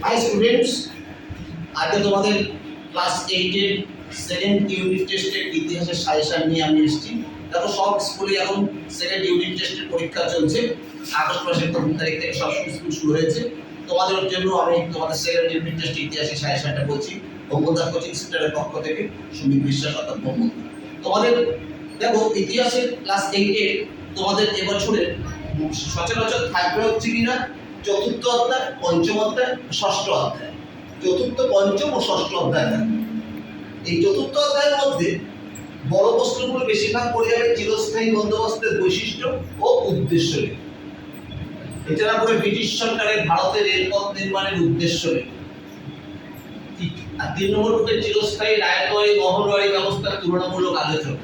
High students, আজকে তোমাদের class 8 এর সেকেন্ড ইউনিট টেস্টের ইতিহাসের সাজেশন নিয়ে আমি এসেছি। দেখো, সব স্কুলে এখন সেকেন্ড ইউনিট টেস্টের পরীক্ষা চলছে। আগস্ট মাসের 3 তারিখ থেকে সব স্কুল শুরু হয়েছে। তোমাদের জন্য আমি তোমাদের সেকেন্ড ইউনিট টেস্টের ইতিহাসের সাজেশনটা বলছি। বঙ্গদার কোচিং সেন্টারের পক্ষ থেকে সুমিত বিশ্বাস অর্থাৎ বঙ্গদা। তোমাদের দেখো, ইতিহাসের ক্লাস 8 এর তোমাদের এবছরের সচরাচর থাকবে হচ্ছে কিনা চতুর্থ অধ্যায়, পঞ্চম অধ্যায়, ষষ্ঠ অধ্যায়। চতুর্থ, পঞ্চম ও ষষ্ঠ অধ্যায় থাকবে। এই চতুর্থ অধ্যায়ের মধ্যে বড় প্রশ্নগুলো বেশিরভাগ পড়ে যাবে চিরস্থায়ী বন্দোবস্তের বৈশিষ্ট্য ও উদ্দেশ্য নিয়ে। এছাড়া পড়ে ব্রিটিশ সরকারের ভারতে রেলপথ নির্মাণের উদ্দেশ্য নিয়ে। আর 3 নম্বর পড়ে চিরস্থায়ী রায়তবাড়ী মহলবাড়ি ব্যবস্থার তুলনামূলক আলোচনা।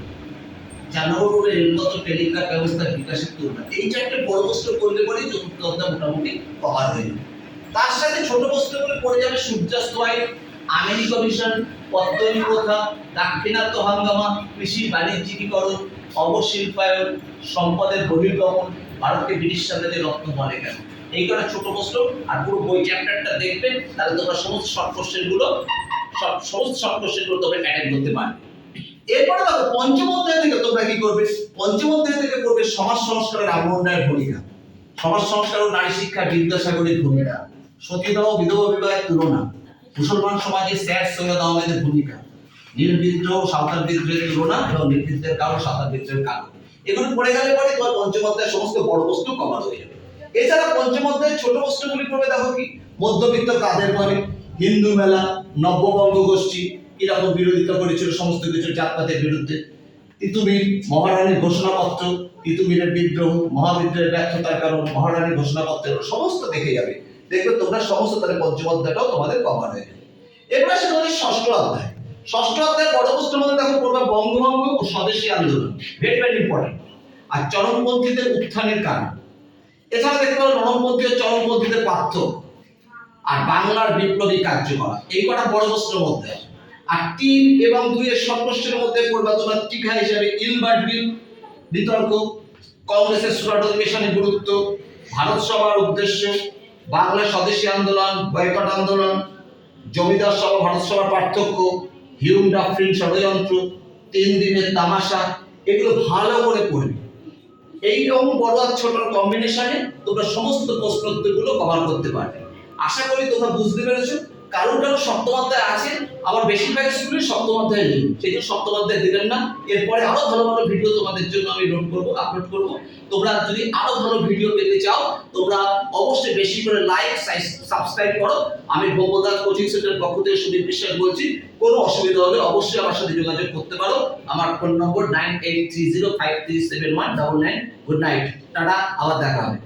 4 নম্বর পড়ে রেলপথ ও টেলিগ্রাফ ব্যবস্থার বিকাশের তুলনা। এই চারটে বড় প্রশ্ন করলে পরেই চতুর্থ অধ্যায় মোটামুটি কভার হয়ে যাবে। তার সাথে ছোট প্রশ্নগুলো পড়ে যাবে সূর্যাস্ত আইন, আমিনি কমিশন, পদ্মনী প্রথা, দাক্ষিণাত্য হাঙ্গামা, কৃষি বাণিজ্যিকীকরণ, অবশিল্পায়ন, সম্পদের বহির্গমন, ভারতকে ব্রিটিশ সাম্রাজ্যের রত্ন বলে কেন। এই কটা ছোট প্রশ্ন। আর পুরো বই চ্যাপ্টারটা দেখবে, তাহলে তোমরা সমস্ত শর্ট কোশ্চেনগুলো তোমরা অ্যাটেন্ড করতে পারবে। এরপরে দেখো, পঞ্চম অধ্যায় থেকে তোমরা কি করবে? পঞ্চম অধ্যায় থেকে করবে সমাজ সংস্কারের রামমোহন রায়ের ভূমিকা, সমাজ সংস্কার ও নারী শিক্ষা বিদ্যাসাগরের ভূমিকা, সতীদাহ ও বিধবা বিবাহের তুলনা, মুসলমান সমাজে স্যার সৈয়দ আহমেদের ভূমিকা, নীল বিদ্রোহ সাঁওতাল বিদ্রোহের তুলনা এবং নীল বিদ্রোহের কারণ সাঁওতাল বিদ্রোহের কারণ। এগুলো পড়ে গেলে পরে তোমার পঞ্চম অধ্যায়ের সমস্ত বড় প্রশ্ন কভার হয়ে যাবে। এছাড়া পঞ্চম অধ্যায়ের ছোট প্রশ্নগুলি পড়বে। দেখো কি, মধ্যবিত্ত কাদের বলে, হিন্দু মেলা, নব্যবঙ্গ গোষ্ঠী কিরকম বিরোধিতা করেছিল সমস্ত কিছু জাতপাতের বিরুদ্ধে, তিতুমির, মহারানীর ঘোষণাপত্র, তিতুমিরের বিদ্রোহ, মহাবিদ্রোহের ব্যর্থতার কারণ, মহারানীর ঘোষণাপত্রের সমস্ত দেখে যাবে। দেখবে তোমরা সমস্ত তাহলে পঞ্চম অধ্যায়টাও তোমাদের কভার হয়ে যাবে। এবার আসে তোমাদের ষষ্ঠ অধ্যায়। ষষ্ঠ অধ্যায়ের বড় প্রশ্নের মধ্যে দেখো পড়বে বঙ্গভঙ্গ ও স্বদেশী আন্দোলন, ভেরি ভেরি ইম্পর্টেন্ট, আর চরমপন্থীদের উত্থানের কারণ। এছাড়া দেখতে পারো নরমপন্থী ও চরমপন্থীদের পার্থক্য, আর বাংলার বিপ্লবী কার্যকলাপ। এই কটা বড় প্রশ্নের মধ্যে। আর 3 এবং 2 এর শর্ট কোশ্চেনের মধ্যে পড়বে তোমরা টিকা হিসেবে ইলবার্ট বিল বিতর্ক, কংগ্রেসের সুরাট অধিবেশনের গুরুত্ব, ভারত সভার উদ্দেশ্য, বাংলা স্বদেশী আন্দোলন, বয়কট আন্দোলন, জমিদার সভা ভারত সভার পার্থক্য, হিউম ডাফরিন ষড়যন্ত্র, 3 দিনের তামাশা। এগুলো ভালো করে পড়বে। এইরকম বড় আর ছোট কম্বিনেশনে তোমরা সমস্ত প্রশ্নোত্তরগুলো কভার করতে পারবে। আশা করি তোমরা বুঝতে পেরেছো। কারণ সপ্তম অধ্যায় আছে, আবার বেশিরভাগ স্কুলে সপ্তম অধ্যায় নেই, সেই জন্য সপ্তম অধ্যায় দিলেন না। এরপরে আরো ভালো ভালো ভিডিও তোমাদের জন্য আমি আপলোড করবো। তোমরা যদি আরো ভালো ভিডিও পেতে চাও, তোমরা অবশ্যই বেশি করে লাইক সাবস্ক্রাইব করো। আমি বঙ্গদার কোচিং সেন্টারের পক্ষ থেকে সুমিত বিশ্বাস বলছি। কোনো অসুবিধা হলে অবশ্যই আমার সাথে যোগাযোগ করতে পারো। আমার ফোন নম্বর 9830537199। গুড নাইট, টাটা, আবার দেখা হবে।